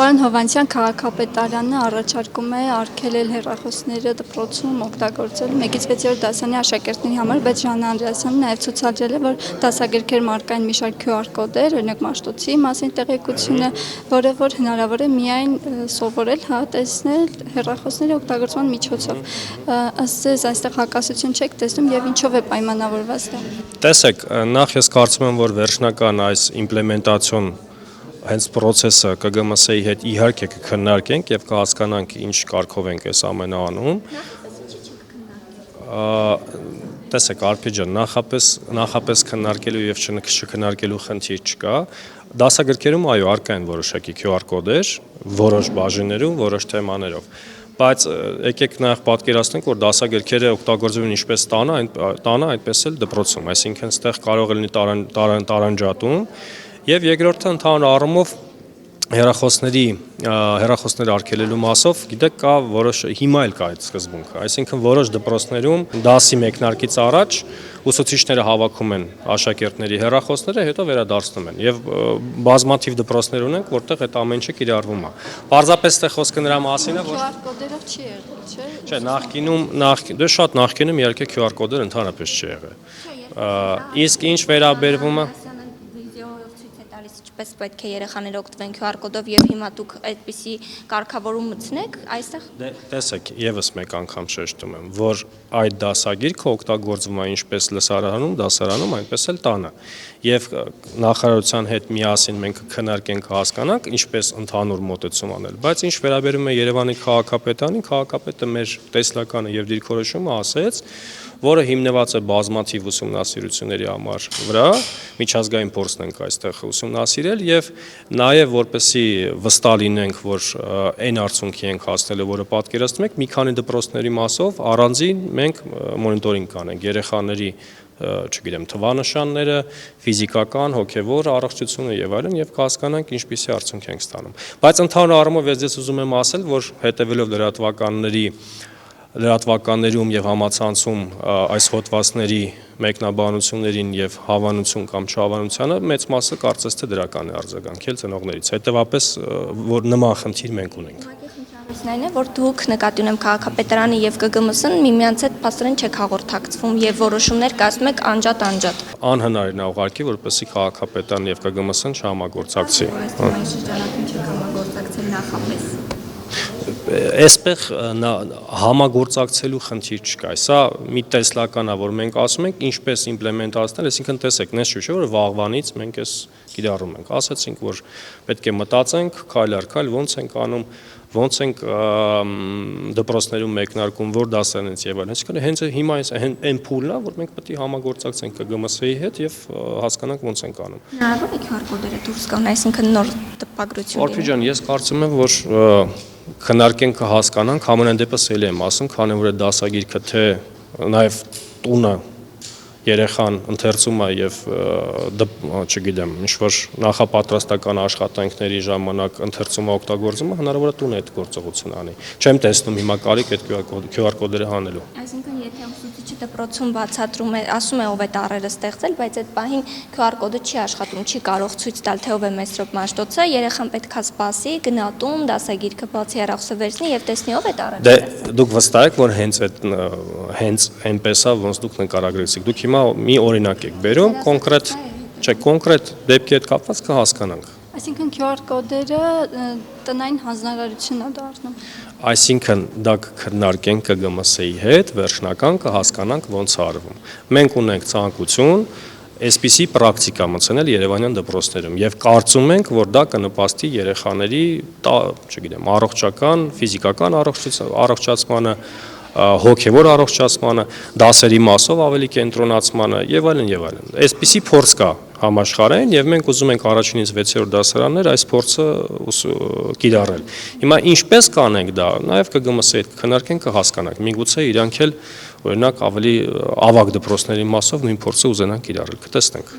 Պարոն Հովհաննիսյան, քաղաքապետարանը առաջարկում է արգելել հեռախոսները դպրոցում օգտագործել 1-ից 6-րդ դասարանի աշակերտների համար, բայց Ժաննա Անդրեասյանը նաև ցուցադրել է, որ դասագրքերում առկա են մի շարք QR կոդեր, օրինակ Մաշտոցի մասին տեղեկությունը, որը որ հնարավոր է միայն սովորել, տեսնել հեռախոսների օգտագործման միջոցով։ Ըստ ձեզ այստեղ հակասություն չեք տեսնում եւ ինչով է պայմանավորված դա։ Տեսեք, նախ ես կարծում եմ, որ վերջնական այս իմպլեմենտացիոն հենց process-ը ԿԳՄՍ-ի հետ իհարկե կքննարկենք եւ կհասկանանք ինչ կարգով ենք այս ամենը անում։ Տեսեք, Արփի ջան, նախապես քննարկելու եւ չքննարկելու խնդիր չկա։ Դասագրքերում այո, առկա են որոշակի QR կոդեր, որոշ բաժիններում, որոշ թեմաներով։ Բայց եկեք նաև պատկերացնենք, որ դասագրքերը օգտագործվում են ինչպես տանը, այդպես էլ դպրոցում, այսինքն այստեղ կարող է լինի տարանջատում, եւ երկրորդը ընդհանուր առումով հեռախոսներ արգելելու մասով, գիտեք, կա որոշ հիմա էլ կա այդ սկզբունքը, այսինքն որոշ դպրոցներում դասի մեկնարկից առաջ ուսուցիչները հավաքում են աշակերտների հեռախոսները, հետո վերադարձնում են եւ բազմաթիվ դպրոցներ ունենք, որտեղ այդ ամեն ինչը կիրառվում է։ Պարզապես այստեղ խոսքը նրա մասին է, որ QR կոդերով չի եղել, չէ՞։ Չէ, նախկինում շատ նախկինում իհարկե QR կոդեր ընդհանրապես չի եղել։ Իսկ ինչ վերաբերվում է Ինչպես պետք է երեխաները օգտվեն QR կոդով եւ հիմա դուք այդպիսի կարգավորում մտցնեք այստեղ։ Տեսեք, եւս մեկ անգամ շեշտում եմ, որ այդ դասագիրքը օգտագործվում է ինչպես լսարանում, դասարանում, այնպես էլ տանը։ Եվ նախարարության հետ միասին մենք քննարկենք հասկանանք ինչպես ընդհանուր մոտեցում անել, բայց ինչ վերաբերում է Երևանի քաղաքապետարին, քաղաքապետը մեր տեսլականը եւ դիրքորոշումը ասեց, որը հիմնված է բազմաթիվ ուսումնասիրությունների վրա, միջազգային փորձն ենք այստեղ ուսումնասիրել եւ նաեւ որպեսի վստահ լինենք, որ այն արդյունքի ենք հասնելու, որը պատկերացնում եք, մի քանի դպրոցների մասով առանձին մենք մոնիտորինգ կանենք երեխաների չգիտեմ, թվանշանները, ֆիզիկական, հոգևոր առողջությունը եւ այլն եւ կհասկանանք ինչպիսի արդյունք ենք ստանում։ Բայց ընդհանուր առումով ես ուզում եմ ասել, որ հետեւելով լրատվականներում եւ համացանցում այս հոդվածների մեկնաբանություններին եւ հավանություն կամ չհավանությանը մեծ մասը կարծես թե դրական է արձագանքել ծնողներից։ Հետեւաբար որ նման խնդիր մենք ունենք։ Այն է, որ դուք նկատի ունեմ քաղաքապետարանի եւ ԿԳՄՍ-ն միմյանց հետ փաստորեն չեք հաղորդակցվում եւ որոշումներ կազմում եք անջատ։ Անհնարին է ուղղակի, որպեսզի քաղաքապետարան եւ ԿԳՄՍ-ն չհամագործակցի։ Այսպես համագործակցելու խնդիր չկա։ Սա մի տեսլական է, որ մենք ասում ենք ինչպես իմպլեմենտացնել, այսինքն տեսեք, նես չէ, որ վաղվանից մենք այս կիրառում ենք։ Ասացինք, որ պետք է մտածենք, քայլ առ քայլ ոնց ենք անում, ոնց ենք դպրոցներում մեկնարկում, որ դասարանից եւ այլն։ Այսինքն հենց հիմա այն փուլն է, որ մենք պետք է համագործակցենք ԿԳՄՍ-ի հետ եւ հասկանանք ոնց ենք անում։ Հնարավոր է QR կոդերը դուրս գան, այսինքն նոր տպագրություն։ Արփի ջան, ես կարծում եմ, որ քննարկենք կհասկանանք, համենայն դեպս էլ եմ ասում, քանի որ դասագիրքը թե նաեւ տունը երեխան ընթերցում է եւ չգիտեմ, ինչ որ նախապատրաստական աշխատանքների ժամանակ ընթերցումը օգտագործումը հնարավոր է տուն այդ գործողությունը անի։ Չեմ տեսնում հիմա կարիք այդ QR կոդերը հանելու։ Այսինքն եթե ուսուցիչը դպրոցում բացատրում է, ասում է ով է տառերը ստեղծել, բայց այդ պահին QR կոդը չի աշխատում, չի կարող ցույց տալ թե ով է Մեսրոպ Մաշտոցը, երեխան պետքա սպասի, գնա տուն, դասագիրքը բացի հեռախոսը վերցնի եւ տեսնի ով է տառերը։ Դե դուք վստահ եք, որ հենց այնպես է, ոնց դուք նկարագրեցիք։ Դուք հիմա մի օրինակ եք բերում, կոնկրետ դեպքի հետ կապված կհասկանանք։ Այսինքն QR կոդերը տնային հանձնարարություն է դառնում։ Այսինքն դա կքննարկենք ԿԳՄՍ-ի հետ, վերջնական կհասկանանք ոնց արվում։ Մենք ունենք ցանկություն այսպիսի պրակտիկա մտցնել Երևանյան դպրոցներում եւ կարծում ենք, որ դա կնպաստի երեխաների, չգիտեմ, առողջական, ֆիզիկական առողջացմանը, հոգևոր առողջացմանը, դասերի մասով ավելի կենտրոնացմանը եւ այլն եւ այլն։ Այսպիսի փորձ կա համաշխարհային եւ մենք ուզում ենք առաջինից 6-րդ դասարաններ այս փորձը կիրառել։ Հիմա ինչպես կանենք դա, նաեւ ԿԳՄՍ-ի հետ քննարկենք կհասկանանք։ Միգուցե իրանք էլ օրինակ ավելի ավագ դպրոցների մասով նույն փորձը ուզենան կիրառել, կտեսնենք։